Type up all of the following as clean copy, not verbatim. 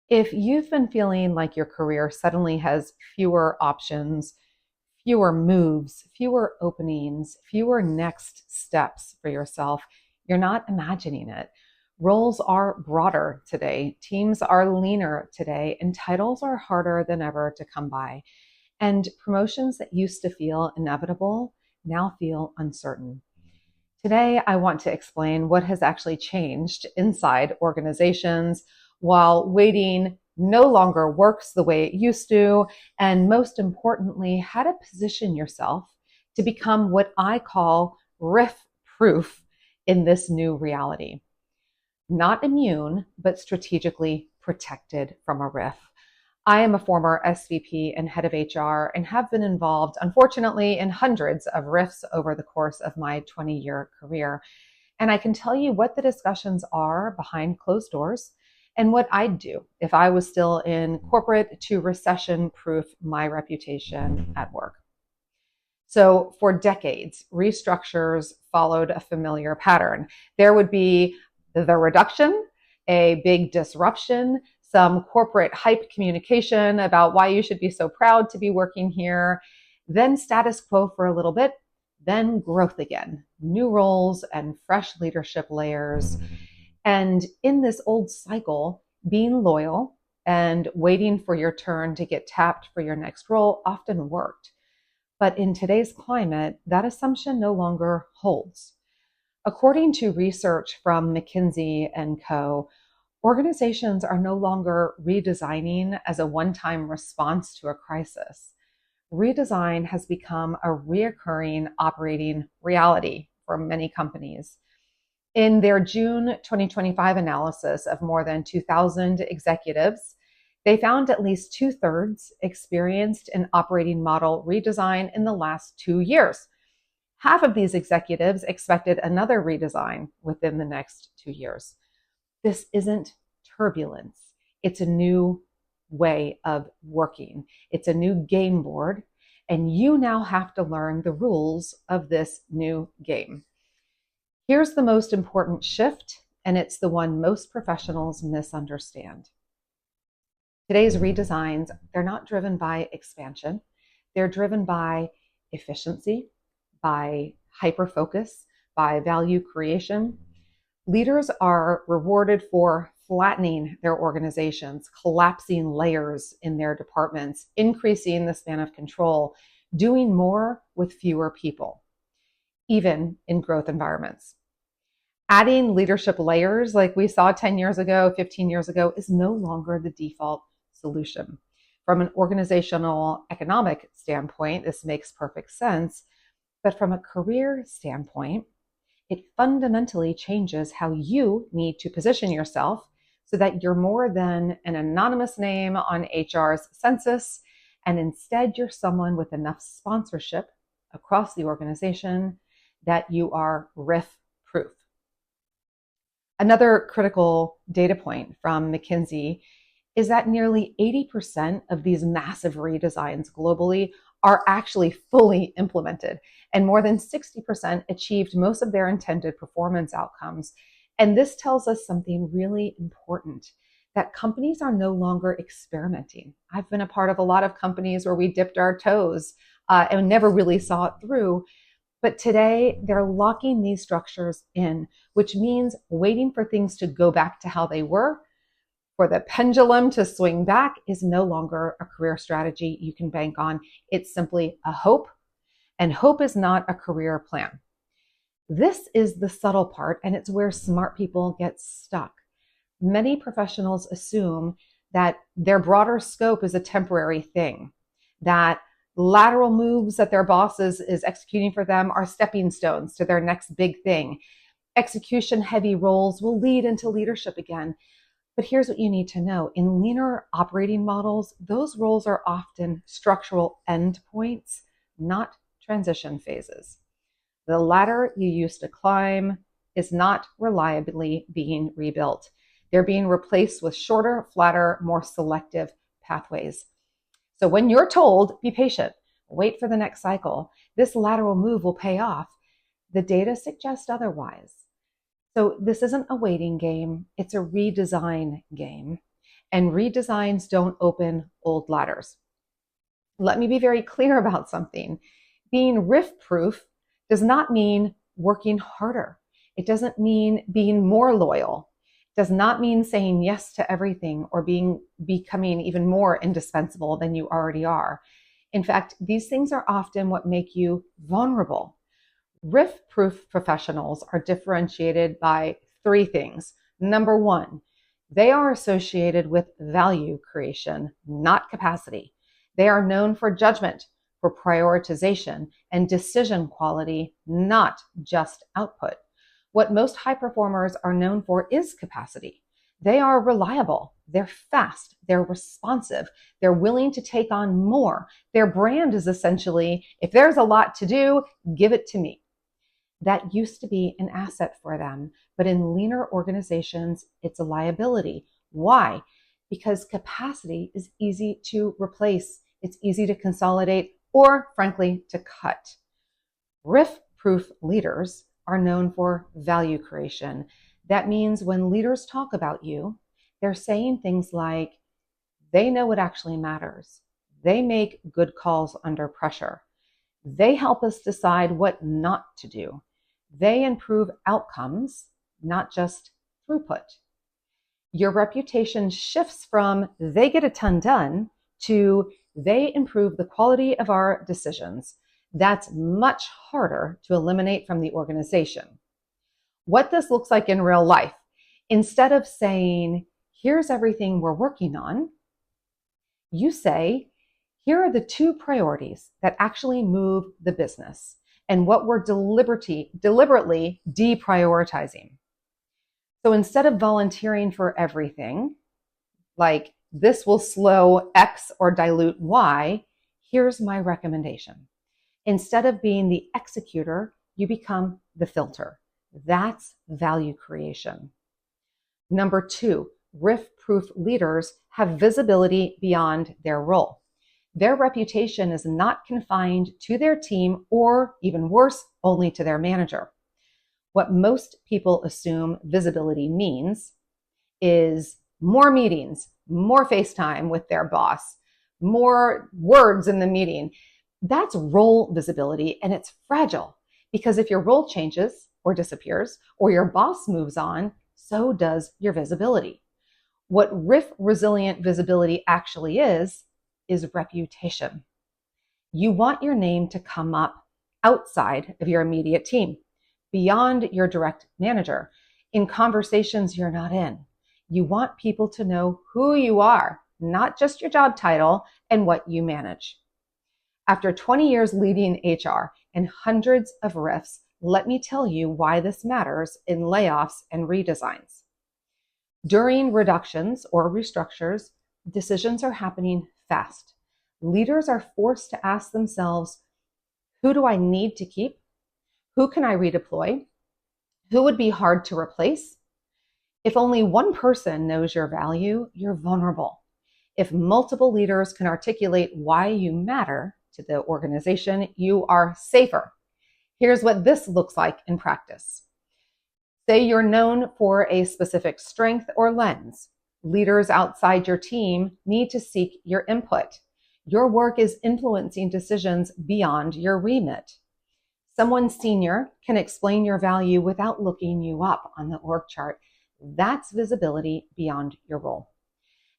If you've been feeling like your career suddenly has fewer options, fewer moves, fewer openings, fewer next steps for yourself, you're not imagining it. Roles are broader today, teams are leaner today, and titles are harder than ever to come by. And promotions that used to feel inevitable now feel uncertain. Today, I want to explain what has actually changed inside organizations while waiting no longer works the way it used to, and most importantly, how to position yourself to become what I call RIF-proof in this new reality. Not immune, but strategically protected from a RIF. I am a former SVP and head of HR and have been involved, unfortunately, in hundreds of RIFs over the course of my 20-year career. And I can tell you what the discussions are behind closed doors and what I'd do if I was still in corporate to recession-proof my reputation at work. So for decades, restructures followed a familiar pattern. There would be the reduction, a big disruption, some corporate hype communication about why you should be so proud to be working here, then status quo for a little bit, then growth again, new roles and fresh leadership layers. And in this old cycle, being loyal and waiting for your turn to get tapped for your next role often worked. But in today's climate, that assumption no longer holds. According to research from McKinsey and Co., organizations are no longer redesigning as a one-time response to a crisis. Redesign has become a reoccurring operating reality for many companies. In their June 2025 analysis of more than 2,000 executives, they found at least 2/3 experienced an operating model redesign in the last 2 years. Half of these executives expected another redesign within the next 2 years. This isn't turbulence. It's a new way of working. It's a new game board, and you now have to learn the rules of this new game. Here's the most important shift, and it's the one most professionals misunderstand. Today's redesigns, they're not driven by expansion. They're driven by efficiency, by hyper-focus, by value creation. Leaders are rewarded for flattening their organizations, collapsing layers in their departments, increasing the span of control, doing more with fewer people, even in growth environments. Adding leadership layers like we saw 10 years ago, 15 years ago, is no longer the default solution. From an organizational economic standpoint, this makes perfect sense. But from a career standpoint, it fundamentally changes how you need to position yourself so that you're more than an anonymous name on HR's census, and instead you're someone with enough sponsorship across the organization that you are RIF-proof. Another critical data point from McKinsey is that nearly 80% of these massive redesigns globally are actually fully implemented, and more than 60% achieved most of their intended performance outcomes. And this tells us something really important, that companies are no longer experimenting. I've been a part of a lot of companies where we dipped our toes and never really saw it through. But today, they're locking these structures in, which means waiting for things to go back to how they were. For the pendulum to swing back is no longer a career strategy you can bank on. It's simply a hope, and hope is not a career plan. This is the subtle part, and it's where smart people get stuck. Many professionals assume that their broader scope is a temporary thing, that lateral moves that their boss is executing for them are stepping stones to their next big thing. Execution-heavy roles will lead into leadership again. But here's what you need to know. In leaner operating models, those roles are often structural endpoints, not transition phases. The ladder you used to climb is not reliably being rebuilt. They're being replaced with shorter, flatter, more selective pathways. So when you're told, be patient, wait for the next cycle, this lateral move will pay off, the data suggests otherwise. So this isn't a waiting game, it's a redesign game. and redesigns don't open old ladders. Let me be very clear about something. Being RIF-proof does not mean working harder. It doesn't mean being more loyal. It does not mean saying yes to everything or becoming even more indispensable than you already are. In fact, these things are often what make you vulnerable. RIF-proof professionals are differentiated by three things. Number one, they are associated with value creation, not capacity. They are known for judgment, for prioritization, and decision quality, not just output. What most high performers are known for is capacity. They are reliable, they're fast, they're responsive, they're willing to take on more. Their brand is essentially, if there's a lot to do, give it to me. That used to be an asset for them, but in leaner organizations, it's a liability. Why? Because capacity is easy to replace. It's easy to consolidate or, frankly, to cut. RIF-proof leaders are known for value creation. That means when leaders talk about you, they're saying things like, they know what actually matters. They make good calls under pressure. They help us decide what not to do. They improve outcomes, not just throughput. Your reputation shifts from they get a ton done to they improve the quality of our decisions. That's much harder to eliminate from the organization. What this looks like in real life, instead of saying, here's everything we're working on, you say, here are the two priorities that actually move the business and what we're deliberately deprioritizing. So instead of volunteering for everything, like this will slow X or dilute Y, here's my recommendation. Instead of being the executor, you become the filter. That's value creation. Number two, RIF-proof leaders have visibility beyond their role. Their reputation is not confined to their team or, even worse, only to their manager. What most people assume visibility means is more meetings, more FaceTime with their boss, more words in the meeting. That's role visibility, and it's fragile because if your role changes or disappears or your boss moves on, so does your visibility. What RIF-resilient visibility actually is reputation. You want your name to come up outside of your immediate team, beyond your direct manager, in conversations you're not in. You want people to know who you are, not just your job title and what you manage. After 20 years leading HR and hundreds of RIFs, let me tell you why this matters in layoffs and redesigns. During reductions or restructures, decisions are happening fast. Leaders are forced to ask themselves, who do I need to keep? Who can I redeploy? Who would be hard to replace? If only one person knows your value, you're vulnerable. If multiple leaders can articulate why you matter to the organization, you are safer. Here's what this looks like in practice. Say you're known for a specific strength or lens. Leaders outside your team need to seek your input. Your work is influencing decisions beyond your remit. Someone senior can explain your value without looking you up on the org chart. That's visibility beyond your role.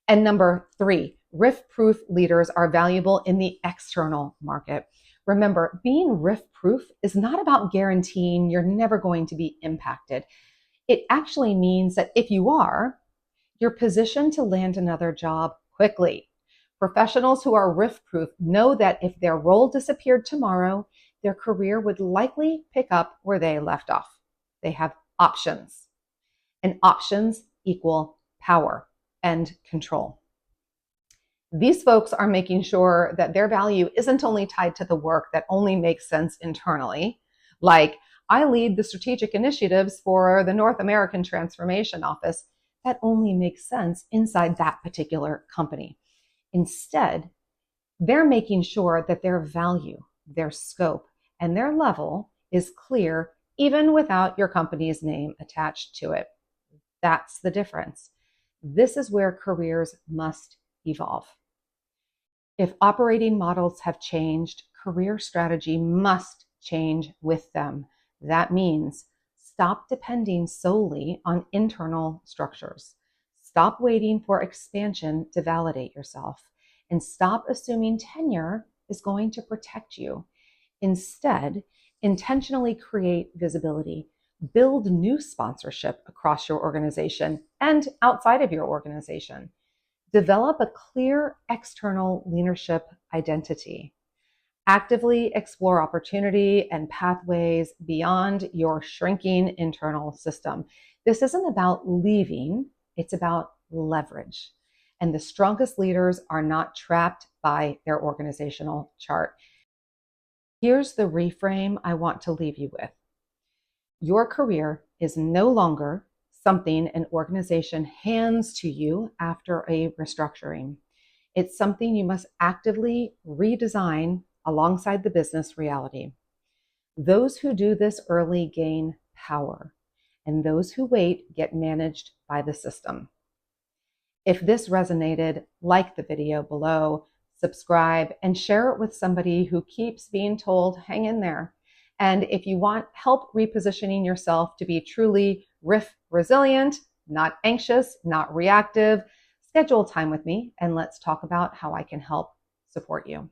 And number three, RIF-proof leaders are valuable in the external market. Remember, being RIF-proof is not about guaranteeing you're never going to be impacted. It actually means that if you are, you're positioned to land another job quickly. Professionals who are RIF-proof know that if their role disappeared tomorrow, their career would likely pick up where they left off. They have options, and options equal power and control. These folks are making sure that their value isn't only tied to the work that only makes sense internally, like I lead the strategic initiatives for the North American Transformation Office, that only makes sense inside that particular company. Instead, they're making sure that their value, their scope, and their level is clear even without your company's name attached to it. That's the difference. This is where careers must evolve. If operating models have changed, career strategy must change with them. That means stop depending solely on internal structures. Stop waiting for expansion to validate yourself, and stop assuming tenure is going to protect you. Instead, intentionally create visibility. Build new sponsorship across your organization and outside of your organization. Develop a clear external leadership identity. Actively explore opportunity and pathways beyond your shrinking internal system. This isn't about leaving, it's about leverage. And the strongest leaders are not trapped by their organizational chart. Here's the reframe I want to leave you with. Your career is no longer something an organization hands to you after a restructuring. It's something you must actively redesign alongside the business reality. Those who do this early gain power, and those who wait get managed by the system. If this resonated, like the video below, subscribe, and share it with somebody who keeps being told, hang in there. And if you want help repositioning yourself to be truly RIF resilient, not anxious, not reactive, schedule time with me and let's talk about how I can help support you.